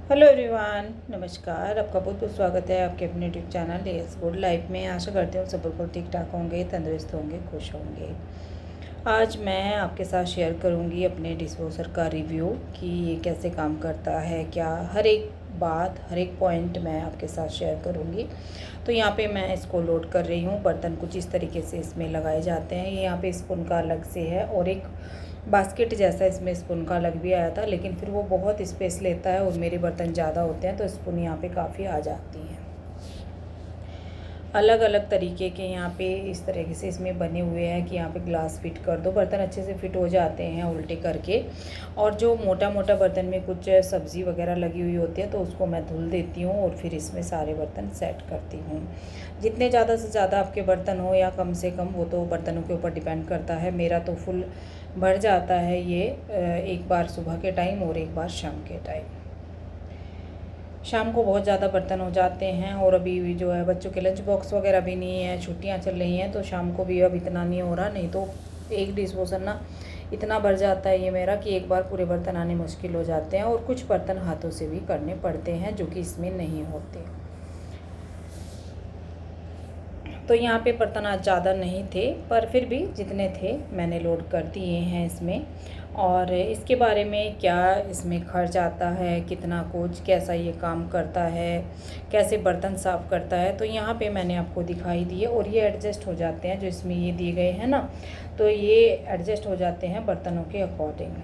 Hello everyone, नमस्कार। आपका बहुत बहुत स्वागत है आपके अपने YouTube channel S good life में। आशा करती हूँ सब बिल्कुल ठीक ठाक होंगे, तंदुरुस्त होंगे, खुश होंगे। आज मैं आपके साथ शेयर करूँगी अपने डिशवॉशर का रिव्यू कि ये कैसे काम करता है, क्या हर एक बात, हर एक पॉइंट मैं आपके साथ शेयर करूँगी। तो यहाँ पे मैं इसको लोड कर रही हूँ। बर्तन कुछ इस तरीके से इसमें लगाए जाते हैं। ये यहाँ पे स्पून का अलग से है और एक बास्केट जैसा इसमें स्पून का अलग भी आया था, लेकिन फिर वो बहुत स्पेस लेता है और मेरे बर्तन ज़्यादा होते हैं तो स्पून यहाँ पे काफ़ी आ जाती हैं। अलग अलग तरीके के यहाँ पे इस तरीके से इसमें बने हुए हैं कि यहाँ पे ग्लास फिट कर दो, बर्तन अच्छे से फिट हो जाते हैं उल्टे करके। और जो मोटा मोटा बर्तन में कुछ सब्ज़ी वगैरह लगी हुई होती है तो उसको मैं धुल देती हूँ और फिर इसमें सारे बर्तन सेट करती हूँ। जितने ज़्यादा से ज़्यादा आपके बर्तन हो या कम से कम, वो तो बर्तनों के ऊपर डिपेंड करता है। मेरा तो फुल भर जाता है ये, एक बार सुबह के टाइम और एक बार शाम के टाइम। शाम को बहुत ज़्यादा बर्तन हो जाते हैं और अभी जो है बच्चों के लंच बॉक्स वगैरह भी नहीं है, छुट्टियां चल रही हैं तो शाम को भी अब इतना नहीं हो रहा। नहीं तो एक डिशवॉशर ना इतना भर जाता है ये मेरा कि एक बार पूरे बर्तन आने मुश्किल हो जाते हैं। और कुछ बर्तन हाथों से भी करने पड़ते हैं जो कि इसमें नहीं होते। तो यहाँ पे बर्तन आज ज़्यादा नहीं थे, पर फिर भी जितने थे मैंने लोड कर दिए हैं इसमें। और इसके बारे में क्या इसमें खर्च आता है, कितना कुछ, कैसा ये काम करता है, कैसे बर्तन साफ़ करता है, तो यहाँ पे मैंने आपको दिखाई दिए। और ये एडजस्ट हो जाते हैं, जो इसमें ये दिए गए हैं ना, तो ये एडजस्ट हो जाते हैं बर्तनों के अकॉर्डिंग।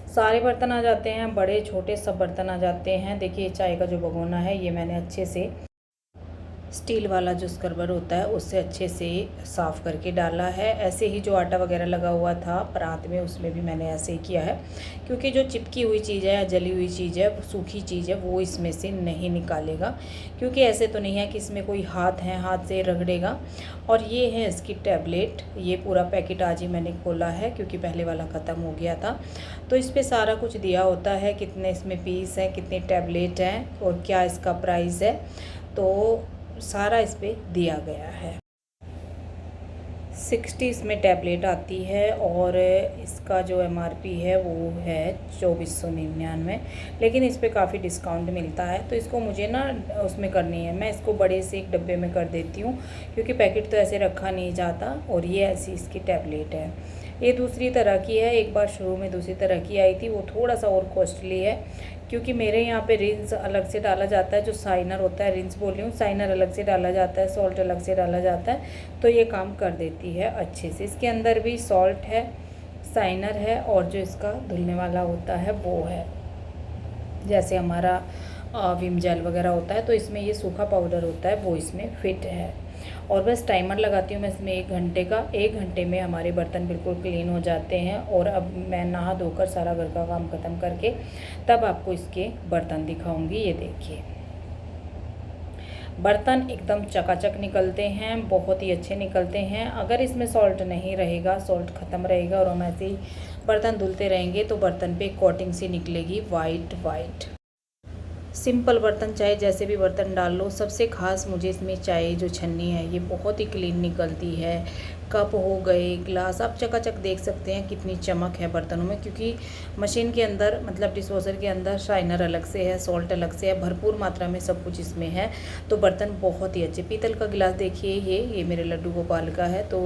सारे बर्तन आ जाते हैं, बड़े छोटे सब बर्तन आ जाते हैं। देखिए चाय का जो भगोना है ये मैंने अच्छे से स्टील वाला जो स्क्रबर होता है उससे अच्छे से साफ़ करके डाला है। ऐसे ही जो आटा वगैरह लगा हुआ था परात में उसमें भी मैंने ऐसे ही किया है, क्योंकि जो चिपकी हुई चीज़ है या जली हुई चीज़ है, सूखी चीज़ है, वो इसमें से नहीं निकालेगा। क्योंकि ऐसे तो नहीं है कि इसमें कोई हाथ है, हाथ से रगड़ेगा। और ये है इसकी टैबलेट। ये पूरा पैकेट आज ही मैंने खोला है क्योंकि पहले वाला ख़त्म हो गया था। तो इस पर सारा कुछ दिया होता है, कितने इसमें पीस हैं, कितनी टैबलेट हैं और क्या इसका प्राइस है, तो सारा इस पे दिया गया है। 60 इसमें टैबलेट आती है और इसका जो MRP है वो है 2499, लेकिन इस पर काफ़ी डिस्काउंट मिलता है। तो इसको मुझे ना उसमें करनी है, मैं इसको बड़े से एक डब्बे में कर देती हूँ क्योंकि पैकेट तो ऐसे रखा नहीं जाता। और ये ऐसी इसकी टैबलेट है। ये दूसरी तरह की है, एक बार शुरू में दूसरी तरह की आई थी, वो थोड़ा सा और कॉस्टली है क्योंकि मेरे यहाँ पे रिंस अलग से डाला जाता है। जो साइनर होता है, रिंस बोल रही हूँ, साइनर अलग से डाला जाता है, सॉल्ट अलग से डाला जाता है, तो ये काम कर देती है अच्छे से। इसके अंदर भी सॉल्ट है, साइनर है और जो इसका धुलने वाला होता है वो है। जैसे हमारा विम जेल वगैरह होता है तो इसमें ये सूखा पाउडर होता है, वो इसमें फिट है। और बस टाइमर लगाती हूँ मैं इसमें 1 घंटे का। 1 घंटे में हमारे बर्तन बिल्कुल क्लीन हो जाते हैं। और अब मैं नहा धोकर सारा घर का काम ख़त्म करके तब आपको इसके बर्तन दिखाऊंगी। ये देखिए, बर्तन एकदम चकाचक निकलते हैं, बहुत ही अच्छे निकलते हैं। अगर इसमें सॉल्ट नहीं रहेगा, सॉल्ट ख़त्म रहेगा और हम ऐसे ही बर्तन धुलते रहेंगे तो बर्तन पे कोटिंग सी निकलेगी वाइट वाइट। सिंपल बर्तन चाहे जैसे भी बर्तन डाल लो, सबसे ख़ास मुझे इसमें चाय जो छन्नी है ये बहुत ही क्लीन निकलती है। कप हो गए, ग्लास, आप चकाचक देख सकते हैं कितनी चमक है बर्तनों में। क्योंकि मशीन के अंदर, मतलब डिशवॉशर के अंदर शाइनर अलग से है, सॉल्ट अलग से है, भरपूर मात्रा में सब कुछ इसमें है। तो बर्तन बहुत ही अच्छे। पीतल का गिलास देखिए, ये मेरे लड्डू गोपाल का है तो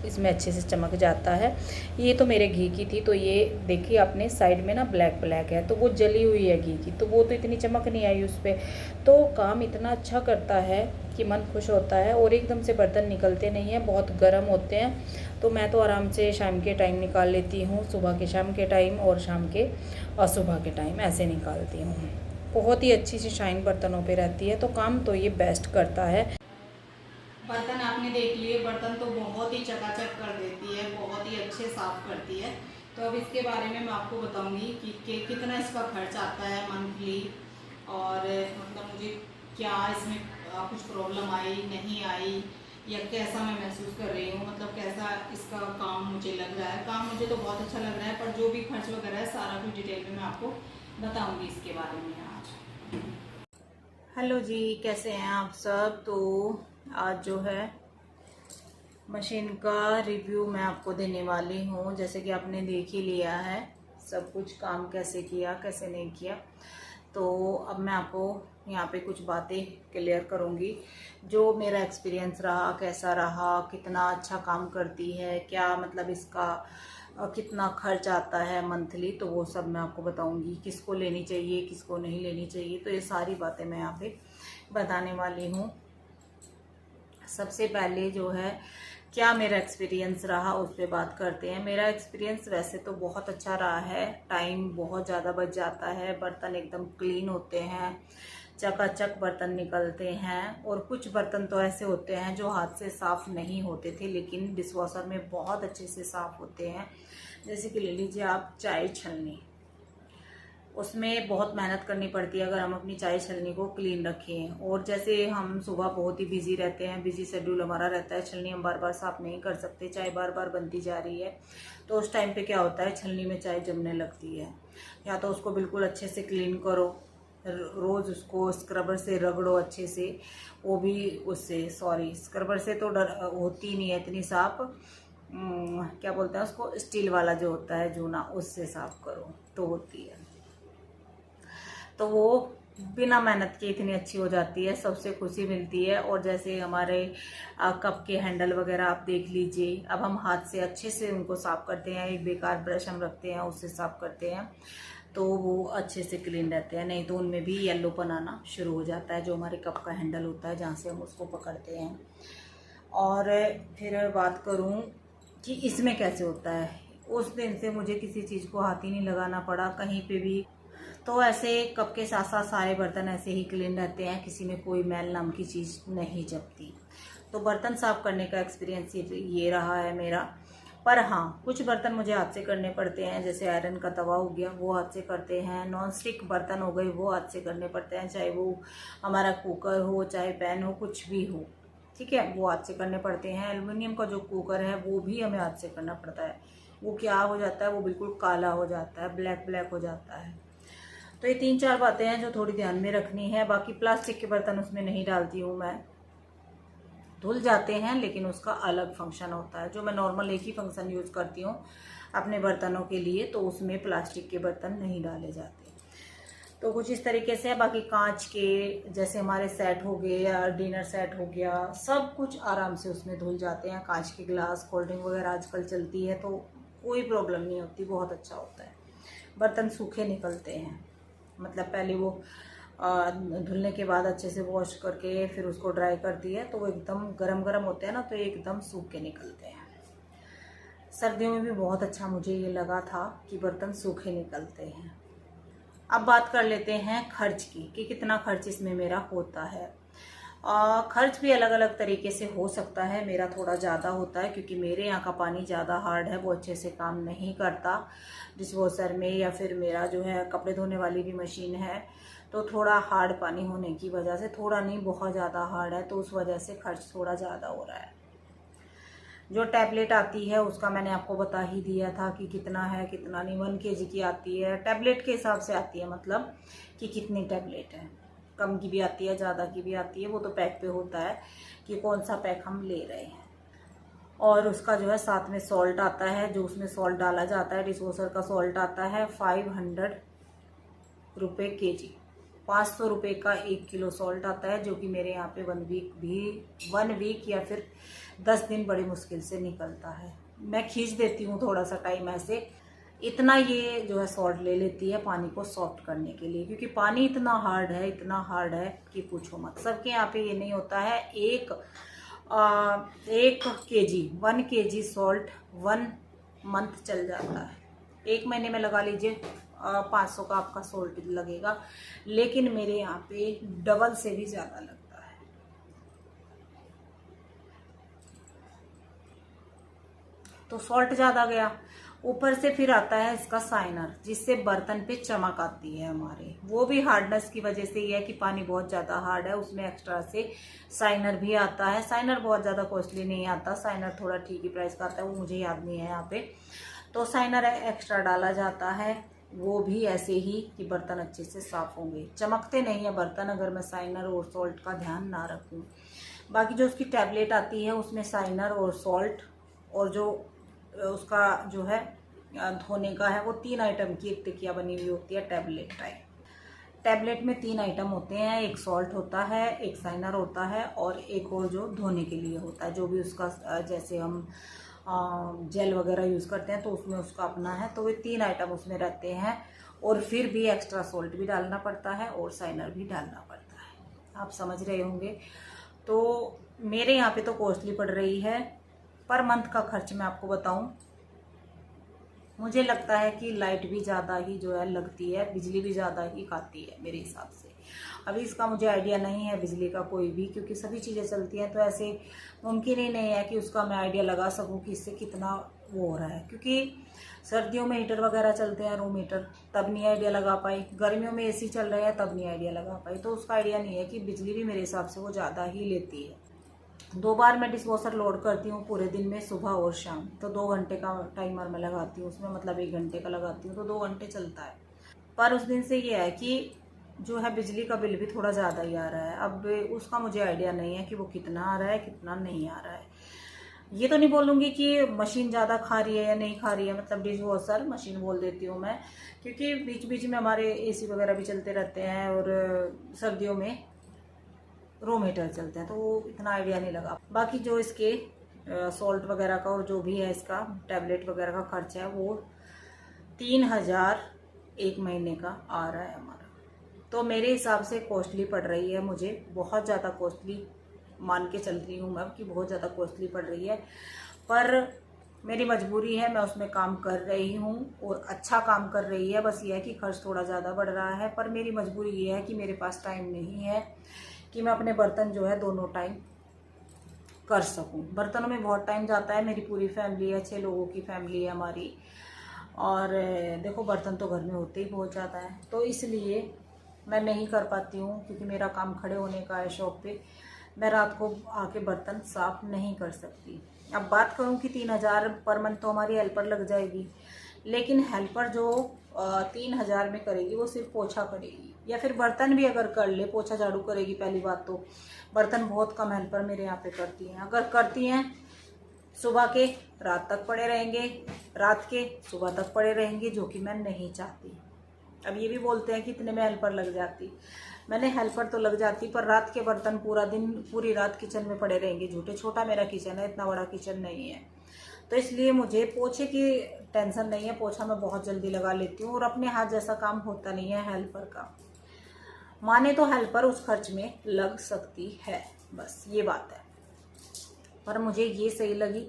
इसमें अच्छे से चमक जाता है। ये तो मेरे घी की थी, तो ये देखिए आपने साइड में ना ब्लैक ब्लैक है, तो वो जली हुई है घी की, तो वो तो इतनी चमक नहीं आई उस पर। तो काम इतना अच्छा करता है कि मन खुश होता है। और एकदम से बर्तन निकलते नहीं हैं, बहुत गर्म होते हैं। तो मैं तो आराम से शाम के टाइम निकाल लेती हूँ, सुबह के शाम के टाइम और शाम के और सुबह के टाइम ऐसे निकालती हूँ। बहुत ही अच्छी सी शाइन बर्तनों पे रहती है, तो काम तो ये बेस्ट करता है। बर्तन आपने देख लिए, बर्तन तो बहुत ही चकाचक कर देती है, बहुत ही अच्छे साफ़ करती है। तो अब इसके बारे में मैं आपको बताऊंगी कि कितना इसका खर्च आता है मंथली, और मतलब मुझे क्या इसमें कुछ प्रॉब्लम आई नहीं आई, या कैसा मैं महसूस कर रही हूँ, मतलब कैसा इसका काम मुझे लग रहा है। काम मुझे तो बहुत अच्छा लग रहा है, पर जो भी खर्च वगैरह है सारा कुछ डिटेल में मैं आपको बताऊँगी इसके बारे में आज। हेलो जी, कैसे हैं आप सब। तो आज जो है मशीन का रिव्यू मैं आपको देने वाली हूँ। जैसे कि आपने देख ही लिया है, सब कुछ काम कैसे किया कैसे नहीं किया। तो अब मैं आपको यहाँ पे कुछ बातें क्लियर करूँगी, जो मेरा एक्सपीरियंस रहा, कैसा रहा, कितना अच्छा काम करती है, क्या मतलब इसका कितना खर्च आता है मंथली, तो वो सब मैं आपको बताऊंगी। किसको लेनी चाहिए किसको नहीं लेनी चाहिए, तो ये सारी बातें मैं यहाँ पे बताने वाली हूँ। सबसे पहले जो है क्या मेरा एक्सपीरियंस रहा उस पर बात करते हैं। मेरा एक्सपीरियंस वैसे तो बहुत अच्छा रहा है, टाइम बहुत ज़्यादा बच जाता है, बर्तन एकदम क्लीन होते हैं, चकाचक बर्तन निकलते हैं। और कुछ बर्तन तो ऐसे होते हैं जो हाथ से साफ़ नहीं होते थे लेकिन डिशवॉशर में बहुत अच्छे से साफ़ होते हैं। जैसे कि ले लीजिए आप चाय छलनी, उसमें बहुत मेहनत करनी पड़ती है अगर हम अपनी चाय छलनी को क्लीन रखें। और जैसे हम सुबह बहुत ही बिजी रहते हैं, बिजी शेड्यूल हमारा रहता है, छलनी हम बार बार साफ नहीं कर सकते, चाय बार बार बनती जा रही है, तो उस टाइम पे क्या होता है छलनी में चाय जमने लगती है। या तो उसको बिल्कुल अच्छे से क्लीन करो, रोज़ उसको स्क्रबर से रगड़ो अच्छे से, वो भी उससे स्क्रबर से तो होती नहीं है इतनी साफ, क्या बोलते हैं उसको, स्टील वाला जो होता है जूना, उससे साफ करो तो होती है। तो वो बिना मेहनत के इतनी अच्छी हो जाती है, सबसे खुशी मिलती है। और जैसे हमारे कप के हैंडल वगैरह आप देख लीजिए, अब हम हाथ से अच्छे से उनको साफ करते हैं, एक बेकार ब्रश हम रखते हैं उससे साफ करते हैं तो वो अच्छे से क्लीन रहते हैं, नहीं तो उनमें भी येलोपन आना शुरू हो जाता है, जो हमारे कप का हैंडल होता है जहाँ से हम उसको पकड़ते हैं। और फिर बात करूँ कि इसमें कैसे होता है, उस दिन से मुझे किसी चीज़ को हाथ ही नहीं लगाना पड़ा कहीं पे भी। तो ऐसे कप के साथ साथ सारे बर्तन ऐसे ही क्लीन रहते हैं, किसी में कोई मैल नाम की चीज़ नहीं जमती। तो बर्तन साफ करने का एक्सपीरियंस ये रहा है मेरा। पर हाँ, कुछ बर्तन मुझे हाथ से करने पड़ते हैं, जैसे आयरन का तवा हो गया वो हाथ से करते हैं, नॉन स्टिक बर्तन हो गए वो हाथ से करने पड़ते हैं, चाहे वो हमारा कुकर हो चाहे पैन हो कुछ भी हो, ठीक है, वो हाथ से करने पड़ते हैं। एल्युमिनियम का जो कुकर है वो भी हमें हाथ से करना पड़ता है, वो क्या हो जाता है, वो बिल्कुल काला हो जाता है, ब्लैक ब्लैक हो जाता है। तो ये 3-4 बातें हैं जो थोड़ी ध्यान में रखनी है। बाकी प्लास्टिक के बर्तन उसमें नहीं डालती हूँ मैं, धुल जाते हैं लेकिन उसका अलग फंक्शन होता है। जो मैं नॉर्मल एक ही फंक्शन यूज़ करती हूँ अपने बर्तनों के लिए, तो उसमें प्लास्टिक के बर्तन नहीं डाले जाते। तो कुछ इस तरीके से है। बाकी कांच के जैसे हमारे सेट हो गए या डिनर सेट हो गया, सब कुछ आराम से उसमें धुल जाते हैं। कांच के गिलास, कोल्ड ड्रिंक वगैरह आजकल चलती है तो कोई प्रॉब्लम नहीं होती, बहुत अच्छा होता है। बर्तन सूखे निकलते हैं, मतलब पहले वो धुलने के बाद अच्छे से वॉश करके फिर उसको ड्राई कर दिया तो वो एकदम गरम गरम होते हैं ना, तो एकदम सूख के निकलते हैं। सर्दियों में भी बहुत अच्छा मुझे ये लगा था कि बर्तन सूखे निकलते हैं। अब बात कर लेते हैं खर्च की कि कितना खर्च इसमें मेरा होता है। खर्च भी अलग अलग तरीके से हो सकता है। मेरा थोड़ा ज़्यादा होता है क्योंकि मेरे यहाँ का पानी ज़्यादा हार्ड है, वो अच्छे से काम नहीं करता डिशवॉशर में, या फिर मेरा जो है कपड़े धोने वाली भी मशीन है तो थोड़ा हार्ड पानी होने की वजह से, थोड़ा नहीं बहुत ज़्यादा हार्ड है, तो उस वजह से खर्च थोड़ा ज़्यादा हो रहा है। जो टैबलेट आती है उसका मैंने आपको बता ही दिया था कि कितना है कितना नहीं, 1 kg की आती है, टैबलेट के हिसाब से आती है, मतलब कि कितनी टैबलेट है, कम की भी आती है ज़्यादा की भी आती है, वो तो पैक पे होता है कि कौन सा पैक हम ले रहे हैं। और उसका जो है साथ में सॉल्ट आता है, जो उसमें सॉल्ट डाला जाता है, डिशवॉशर का सॉल्ट आता है 500 रुपये kg, 500 रुपये का 1 किलो सॉल्ट आता है, जो कि मेरे यहाँ पे 1 वीक या फिर 10 दिन बड़ी मुश्किल से निकलता है। मैं खींच देती हूँ थोड़ा सा टाइम ऐसे, इतना ये जो है सॉल्ट ले लेती है पानी को सॉफ्ट करने के लिए, क्योंकि पानी इतना हार्ड है कि पूछो मत। सबके यहाँ पे ये नहीं होता है। 1 kg सॉल्ट 1 मंथ चल जाता है, 1 महीने में लगा लीजिए 500 का आपका सॉल्ट लगेगा, लेकिन मेरे यहाँ पे डबल से भी ज़्यादा लगता है। तो सॉल्ट ज़्यादा गया, ऊपर से फिर आता है इसका साइनर, जिससे बर्तन पे चमक आती है हमारे, वो भी हार्डनेस की वजह से ही है कि पानी बहुत ज़्यादा हार्ड है, उसमें एक्स्ट्रा से साइनर भी आता है। साइनर बहुत ज़्यादा कॉस्टली नहीं आता, साइनर थोड़ा ठीक ही प्राइस का आता है, वो मुझे याद नहीं है यहाँ पे, तो साइनर एक्स्ट्रा डाला जाता है, वो भी ऐसे ही कि बर्तन अच्छे से साफ होंगे। चमकते नहीं है बर्तन अगर मैं साइनर और सॉल्ट का ध्यान ना रखूँ। बाकी जो उसकी टैबलेट आती है उसमें साइनर और सॉल्ट और जो उसका जो है धोने का है वो 3 आइटम की एक टिकिया बनी हुई होती है, टैबलेट टाइप। टैबलेट में 3 आइटम होते हैं, एक सॉल्ट होता है, एक साइनर होता है और एक और जो धोने के लिए होता है, जो भी उसका जैसे हम जेल वगैरह यूज़ करते हैं तो उसमें उसका अपना है। तो वे 3 आइटम उसमें रहते हैं और फिर भी एक्स्ट्रा सॉल्ट भी डालना पड़ता है और साइनर भी डालना पड़ता है। आप समझ रहे होंगे। तो मेरे यहाँ पे तो कॉस्टली पड़ रही है। पर मंथ का खर्च मैं आपको बताऊं, मुझे लगता है कि लाइट भी ज़्यादा ही जो है लगती है, बिजली भी ज़्यादा ही खाती है मेरे हिसाब से। अभी इसका मुझे आइडिया नहीं है बिजली का कोई भी, क्योंकि सभी चीज़ें चलती हैं तो ऐसे मुमकिन ही नहीं है कि उसका मैं आइडिया लगा सकूं कि इससे कितना वो हो रहा है। क्योंकि सर्दियों में हीटर वगैरह चलते हैं, रूम हीटर, तब नहीं आइडिया लगा पाई। गर्मियों में एसी चल रहे हैं तब नहीं आइडिया लगा पाई। तो उसका आइडिया नहीं है कि बिजली भी मेरे हिसाब से वो ज़्यादा ही लेती है। 2 बार मैं डिशवॉशर लोड करती हूँ पूरे दिन में, सुबह और शाम। तो 2 घंटे का टाइमर मैं लगाती हूँ उसमें, मतलब 1 घंटे का लगाती हूँ तो 2 घंटे चलता है। पर उस दिन से ये है कि जो है बिजली का बिल भी थोड़ा ज़्यादा ही आ रहा है। अब उसका मुझे आइडिया नहीं है कि वो कितना आ रहा है कितना नहीं आ रहा है। ये तो नहीं बोलूँगी कि मशीन ज़्यादा खा रही है या नहीं खा रही है, मतलब डिशवॉशर मशीन बोल देती हूँ मैं, क्योंकि बीच बीच में हमारे एसी वगैरह भी चलते रहते हैं और सर्दियों में रूम हीटर चलते हैं तो वो इतना आइडिया नहीं लगा। बाकी जो इसके सॉल्ट वगैरह का और जो भी है इसका टैबलेट वगैरह का खर्च है वो 3000 1 महीने का आ रहा है हमारा। तो मेरे हिसाब से कॉस्टली पड़ रही है मुझे, बहुत ज़्यादा कॉस्टली मान के चल रही हूँ मैं कि बहुत ज़्यादा कॉस्टली पड़ रही है। पर मेरी मजबूरी है, मैं उसमें काम कर रही हूँ और अच्छा काम कर रही है। बस ये है कि खर्च थोड़ा ज़्यादा बढ़ रहा है, पर मेरी मजबूरी ये है कि मेरे पास टाइम नहीं है कि मैं अपने बर्तन जो है दोनों टाइम कर सकूं। बर्तनों में बहुत टाइम जाता है। मेरी पूरी फैमिली है, 6 लोगों की फैमिली है हमारी, और देखो बर्तन तो घर में होते ही बहुत ज़्यादा है, तो इसलिए मैं नहीं कर पाती हूँ। क्योंकि मेरा काम खड़े होने का है शॉप पे, मैं रात को आके बर्तन साफ नहीं कर सकती। अब बात करूँ कि 3000 पर मंथ तो हमारी हेल्पर लग जाएगी, लेकिन हेल्पर जो 3000 में करेगी वो सिर्फ पोछा करेगी, या फिर बर्तन भी अगर कर ले, पोछा झाड़ू करेगी पहली बात तो। बर्तन बहुत कम हेल्पर मेरे यहाँ पे करती हैं, अगर करती हैं सुबह के रात तक पड़े रहेंगे, रात के सुबह तक पड़े रहेंगे, जो कि मैं नहीं चाहती। अब ये भी बोलते हैं कि इतने में हेल्पर लग जाती, मैंने हेल्पर तो लग जाती, पर रात के बर्तन पूरा दिन पूरी रात किचन में पड़े रहेंगे झूठे। छोटा मेरा किचन है, इतना बड़ा किचन नहीं है, तो इसलिए मुझे पोछे की टेंशन नहीं है। पोछा मैं बहुत जल्दी लगा लेती हूँ और अपने हाथ जैसा काम होता नहीं है हेल्पर का। माने तो हेल्पर उस खर्च में लग सकती है, बस ये बात है। पर मुझे ये सही लगी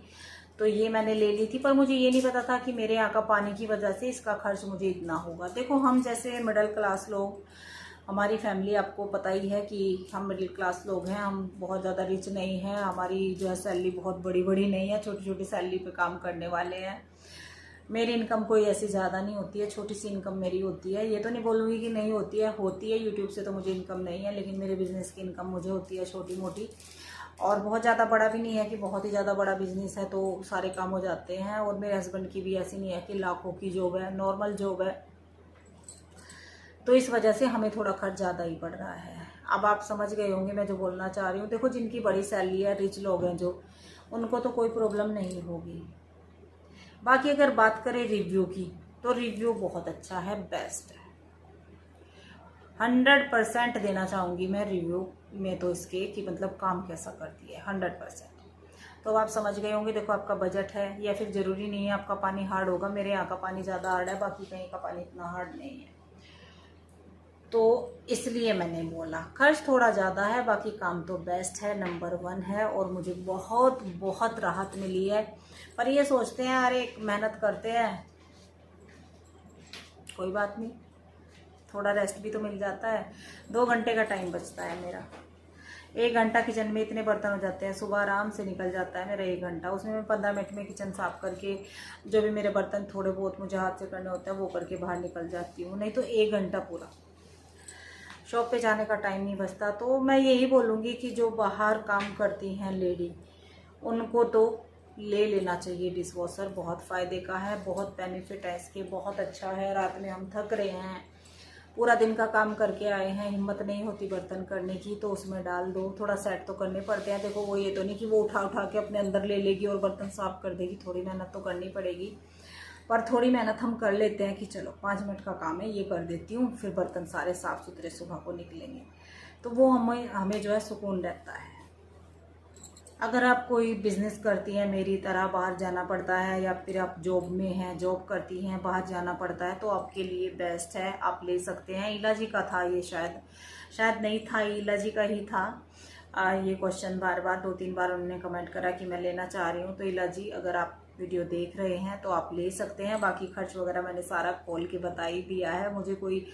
तो ये मैंने ले ली थी। पर मुझे ये नहीं पता था कि मेरे यहाँ का पानी की वजह से इसका खर्च मुझे इतना होगा। देखो हम जैसे मिडिल क्लास लोग, हमारी फैमिली आपको पता ही है कि हम मिडिल क्लास लोग हैं, हम बहुत ज़्यादा रिच नहीं हैं, हमारी जो है सैलरी बहुत बड़ी बड़ी नहीं है, छोटी छोटी सैलरी पे काम करने वाले हैं। मेरी इनकम कोई ऐसी ज़्यादा नहीं होती है, छोटी सी इनकम मेरी होती है। ये तो नहीं बोलूँगी कि नहीं होती है, होती है। यूट्यूब से तो मुझे इनकम नहीं है, लेकिन मेरे बिज़नेस की इनकम मुझे होती है छोटी मोटी, और बहुत ज़्यादा बड़ा भी नहीं है कि बहुत ही ज़्यादा बड़ा बिजनेस है तो सारे काम हो जाते हैं। और मेरे हस्बैंड की भी ऐसी नहीं है कि लाखों की जॉब है, नॉर्मल जॉब है, तो इस वजह से हमें थोड़ा खर्च ज़्यादा ही पड़ रहा है। अब आप समझ गए होंगे मैं जो बोलना चाह रही हूँ। देखो जिनकी बड़ी सैलरी है, रिच लोग हैं जो, उनको तो कोई प्रॉब्लम नहीं होगी। बाकी अगर बात करें रिव्यू की, तो रिव्यू बहुत अच्छा है, बेस्ट है, 100% देना चाहूँगी मैं रिव्यू में तो इसके कि मतलब काम कैसा करती है, 100%। तो आप समझ गए होंगे। देखो आपका बजट है, या फिर ज़रूरी नहीं है आपका पानी हार्ड होगा। मेरे यहाँ का पानी ज़्यादा हार्ड है, बाकी कहीं का पानी इतना हार्ड नहीं है, तो इसलिए मैंने बोला खर्च थोड़ा ज़्यादा है, बाकी काम तो बेस्ट है, नंबर 1 है। और मुझे बहुत बहुत राहत मिली है। पर ये सोचते हैं अरे मेहनत करते हैं, कोई बात नहीं, थोड़ा रेस्ट भी तो मिल जाता है। 2 घंटे का टाइम बचता है मेरा। 1 घंटा किचन में इतने बर्तन हो जाते हैं, सुबह आराम से निकल जाता है मेरा 1 घंटा। उसमें मैं 15 मिनट में किचन साफ करके जो भी मेरे बर्तन थोड़े बहुत मुझे हाथ से करने होते हैं वो करके बाहर निकल जाती हूँ। नहीं तो 1 घंटा पूरा शॉप पे जाने का टाइम नहीं बचता। तो मैं यही बोलूँगी कि जो बाहर काम करती हैं लेडी, उनको तो ले लेना चाहिए डिशवॉशर। बहुत फ़ायदे का है, बहुत बेनिफिट है इसके, बहुत अच्छा है। रात में हम थक रहे हैं, पूरा दिन का काम करके आए हैं, हिम्मत नहीं होती बर्तन करने की, तो उसमें डाल दो। थोड़ा सेट तो करने पड़ते हैं। देखो वो ये तो नहीं कि वो उठा उठा के अपने अंदर ले लेगी और बर्तन साफ कर देगी, थोड़ी मेहनत तो करनी पड़ेगी। पर थोड़ी मेहनत हम कर लेते हैं कि चलो 5 मिनट का काम है, ये कर देती हूँ, फिर बर्तन सारे साफ़ सुथरे सुबह को निकलेंगे, तो वो हमें जो है सुकून रहता है। अगर आप कोई बिज़नेस करती हैं मेरी तरह, बाहर जाना पड़ता है, या फिर आप जॉब में हैं, जॉब करती हैं, बाहर जाना पड़ता है, तो आपके लिए बेस्ट है, आप ले सकते हैं। ईला जी का था ये, शायद नहीं था, ईला जी का ही था। ये क्वेश्चन बार बार 2-3 बार उन्होंने कमेंट करा कि मैं लेना चाह रही हूँ। तो ईला जी, अगर आप वीडियो देख रहे हैं तो आप ले सकते हैं। बाकी खर्च वगैरह मैंने सारा खोल के बता ही दिया है, मुझे कोई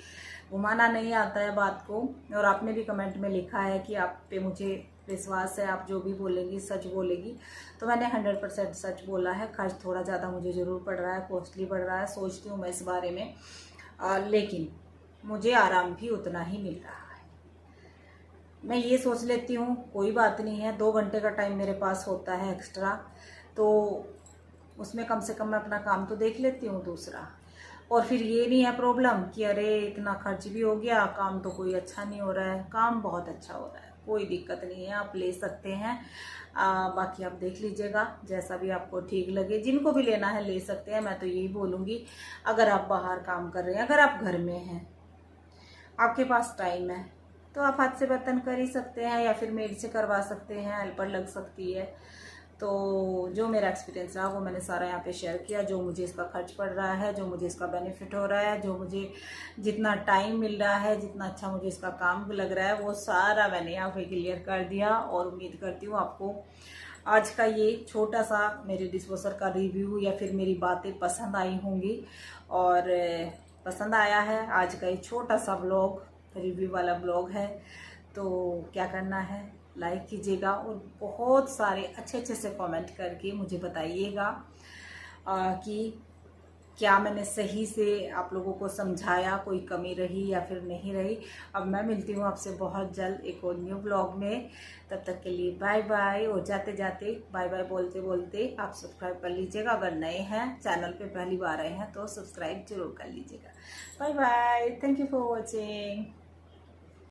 घुमाना नहीं आता है बात को। और आपने भी कमेंट में लिखा है कि आप पे मुझे विश्वास है, आप जो भी बोलेंगी सच बोलेगी, तो मैंने 100% सच बोला है। खर्च थोड़ा ज़्यादा मुझे ज़रूर पड़ रहा है, कॉस्टली पड़ रहा है, सोचती हूँ मैं इस बारे में, लेकिन मुझे आराम भी उतना ही मिल रहा है। मैं ये सोच लेती हूँ कोई बात नहीं है, 2 घंटे का टाइम मेरे पास होता है एक्स्ट्रा, तो उसमें कम से कम मैं अपना काम तो देख लेती हूँ दूसरा। और फिर ये नहीं है प्रॉब्लम कि अरे इतना खर्च भी हो गया, काम तो कोई अच्छा नहीं हो रहा है। काम बहुत अच्छा हो रहा है, कोई दिक्कत नहीं है, आप ले सकते हैं। बाकी आप देख लीजिएगा, जैसा भी आपको ठीक लगे, जिनको भी लेना है ले सकते हैं। मैं तो यही बोलूँगी, अगर आप बाहर काम कर रहे हैं, अगर आप घर में हैं, आपके पास टाइम है, तो आप हाथ से बर्तन कर ही सकते हैं, या फिर मेड से करवा सकते हैं, हेल्पर लग सकती है। तो जो मेरा एक्सपीरियंस रहा वो मैंने सारा यहाँ पे शेयर किया, जो मुझे इसका खर्च पड़ रहा है, जो मुझे इसका बेनिफिट हो रहा है, जो मुझे जितना टाइम मिल रहा है, जितना अच्छा मुझे इसका काम लग रहा है, वो सारा मैंने यहाँ पे क्लियर कर दिया। और उम्मीद करती हूँ आपको आज का ये छोटा सा मेरे डिशवॉशर का रिव्यू या फिर मेरी बातें पसंद आई होंगी। और पसंद आया है आज का ये छोटा सा ब्लॉग, रिव्यू वाला ब्लॉग है। तो क्या करना है, लाइक कीजिएगा और बहुत सारे अच्छे अच्छे से कमेंट करके मुझे बताइएगा कि क्या मैंने सही से आप लोगों को समझाया, कोई कमी रही या फिर नहीं रही। अब मैं मिलती हूँ आपसे बहुत जल्द एक और न्यू ब्लॉग में, तब तक के लिए बाय बाय। और जाते जाते बाय बाय बोलते बोलते आप सब्सक्राइब कर लीजिएगा, अगर नए हैं चैनल पे पहली बार आए हैं तो सब्सक्राइब जरूर कर लीजिएगा। Bye bye, thank you for watching.